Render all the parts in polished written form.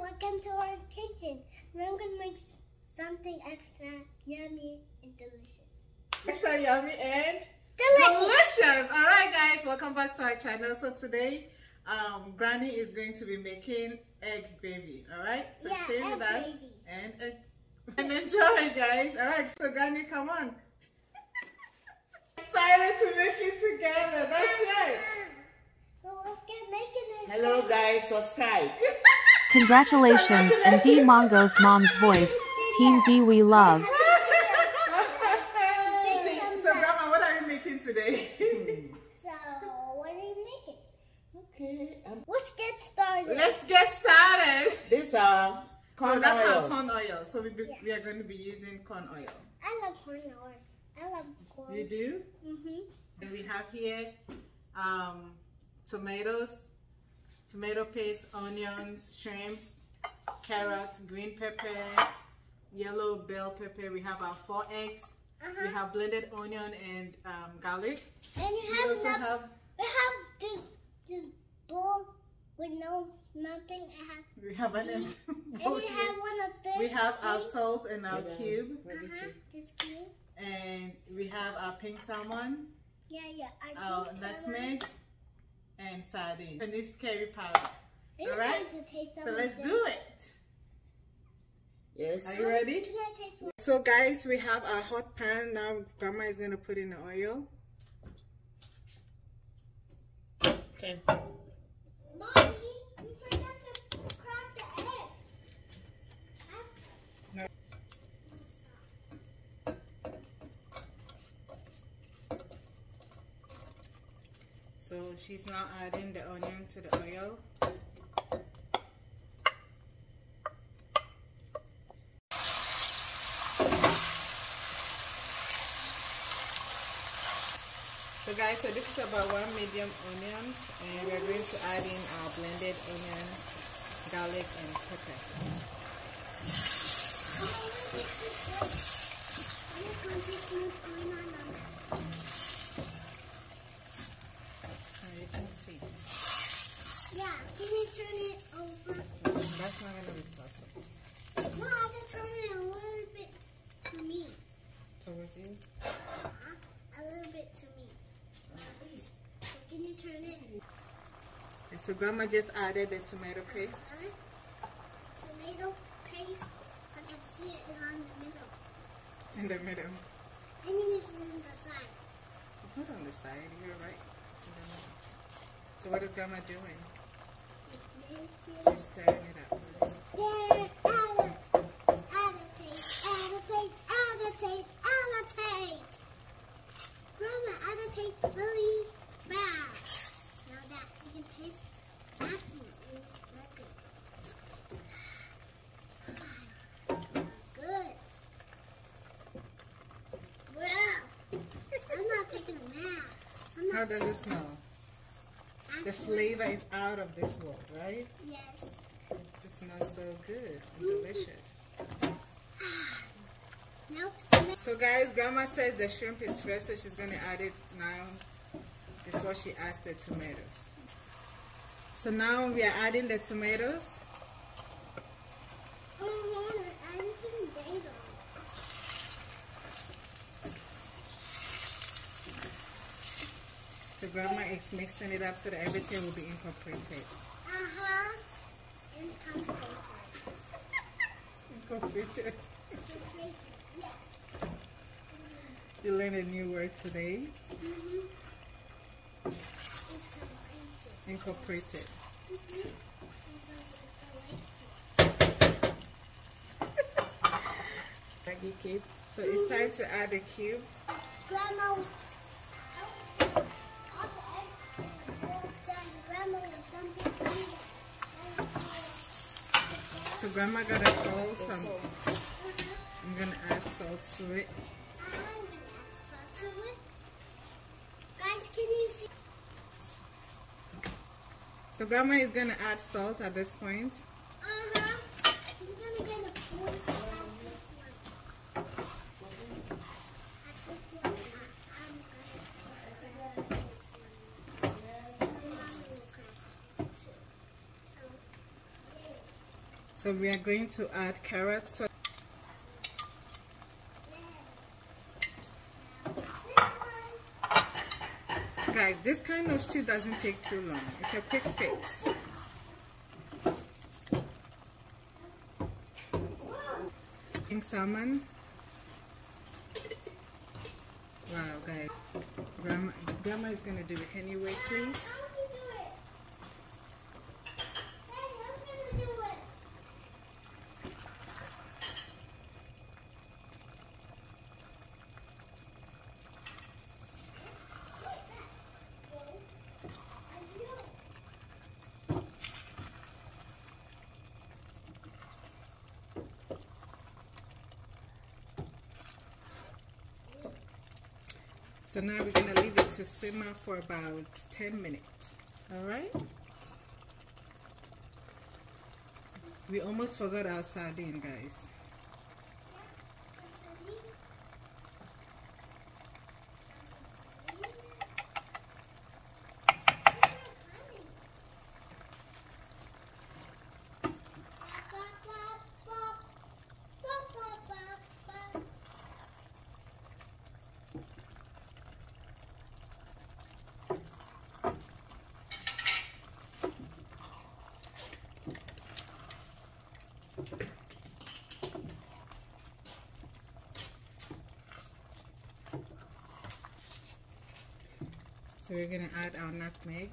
welcome to our kitchen. And I'm gonna make something extra yummy and delicious. Extra yummy and delicious. All right, guys, welcome back to our channel. So today, Granny is going to be making egg gravy. All right, so yeah, stay with us gravy. and enjoy, guys. All right, so Granny, come on. Excited to make it together. That's right. So let's get making it. Hello guys, subscribe. Congratulations, and D Mongo's mom's voice. Team D we love. So Grandma, what are you making today? So what are you making? Okay. Let's get started. Let's get started. This corn that's oil. our corn oil. So we are going to be using corn oil. I love corn oil. I love corn. You do? Mhm. And we have here tomatoes, tomato paste, onions, shrimps, carrots, green pepper, yellow bell pepper. We have our 4 eggs. We have blended onion and garlic. And we also have this bowl with nothing. we have an empty And bowl we here. have one of this. We have our salt and our cube. This cube. And we have our pink salmon, Yeah. our nutmeg, and sardine. And this curry powder. All right? So let's do it. Yes. Are you ready? Can I taste one? So guys, we have our hot pan. Now Grandma is going to put in the oil. 10. Mommy, we forgot to crack the egg. No. So she's now adding the onion to the oil. So guys, so this is about 1 medium onions, and we're going to add in our blended onion, garlic, and pepper. You can see. Yeah, can you turn it over? That's not going to be possible. No, I have to turn it a little bit to me. Towards you? A little bit to me. So can you turn it? And so Grandma just added the tomato paste. Tomato paste. I can see it is on the middle. It's in the middle. I mean it's in the side. It's not on the side, you're right. It's in the middle. So what is Grandma doing? She's stirring it up. Yeah, annotate. Grandma, annotate really bad. Now that you can taste absolutely good. Wow. I'm not taking a nap. How does it smell? The flavor is out of this world, right? Yes. It smells so good and delicious. Now, So guys, Grandma says the shrimp is fresh, so she's going to add it now before she adds the tomatoes. So now we are adding the tomatoes. So Grandma is mixing it up so that everything will be incorporated. Incorporated. Yeah. You learned a new word today. Incorporated. Maggie cube. So it's time to add the cube. Grandma. So Grandma got to throw some. I'm gonna add salt to it. Guys, can you see? So Grandma is gonna add salt at this point. I'm gonna get a point. So we are going to add carrots. So guys, this kind of stew doesn't take too long. It's a quick fix. Salmon. Wow, guys. Grandma is gonna do it. Can you wait, please? So now we're gonna leave it to simmer for about 10 minutes. All right. We almost forgot our sardine, guys. So we're gonna add our nutmeg.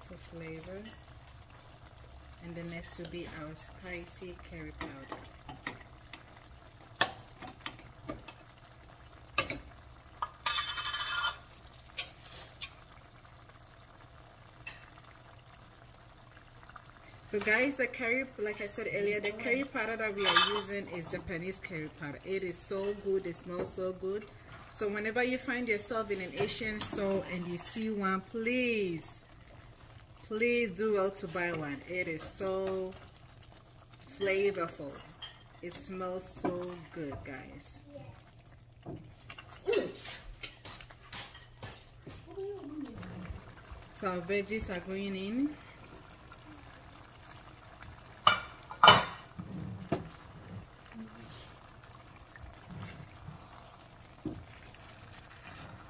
For flavor. And the next will be our spicy curry powder. So guys, the curry, like I said earlier, the curry powder that we are using is Japanese curry powder. It is so good, it smells so good. So whenever you find yourself in an Asian store and you see one, please do well to buy one. It is so flavorful. It smells so good, guys. So our veggies are going in.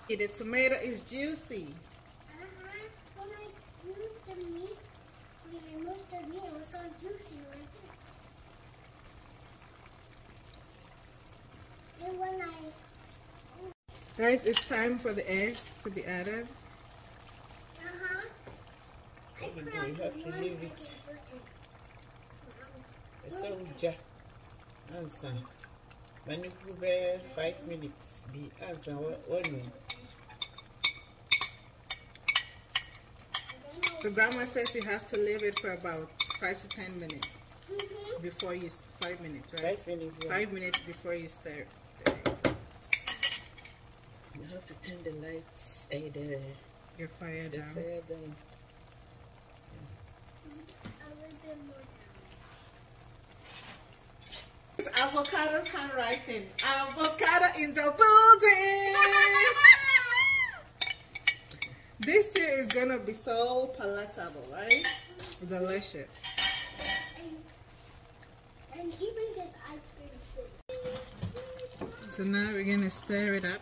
The tomato is juicy. When I moved the meat, it was so juicy like that. And when Guys, it's time for the eggs to be added. So you have to leave it. It's so jack. Answer. When you prepare 5 minutes, be answer what you. So grandma says you have to leave it for about 5 to 10 minutes before you 5 minutes, right? 5 minutes. Yeah. 5 minutes before you stir. You have to turn the lights, Your fire the down. fire down. a little bit more Avocado's handwriting. Avocado in the building. This stew is gonna be so palatable, right? Delicious. And even this ice cream too. So now we're gonna stir it up.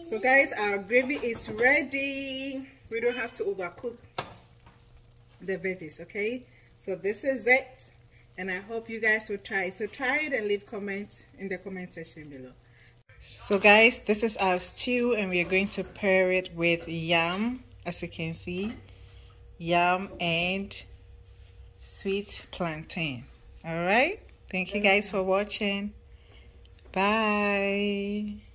So guys, our gravy is ready. We don't have to overcook the veggies, okay? So this is it, and I hope you guys will try it. So try it and leave comments in the comment section below. So guys, this is our stew, and we are going to pair it with yam, as you can see, yam and sweet plantain. All right, thank you guys for watching. Bye.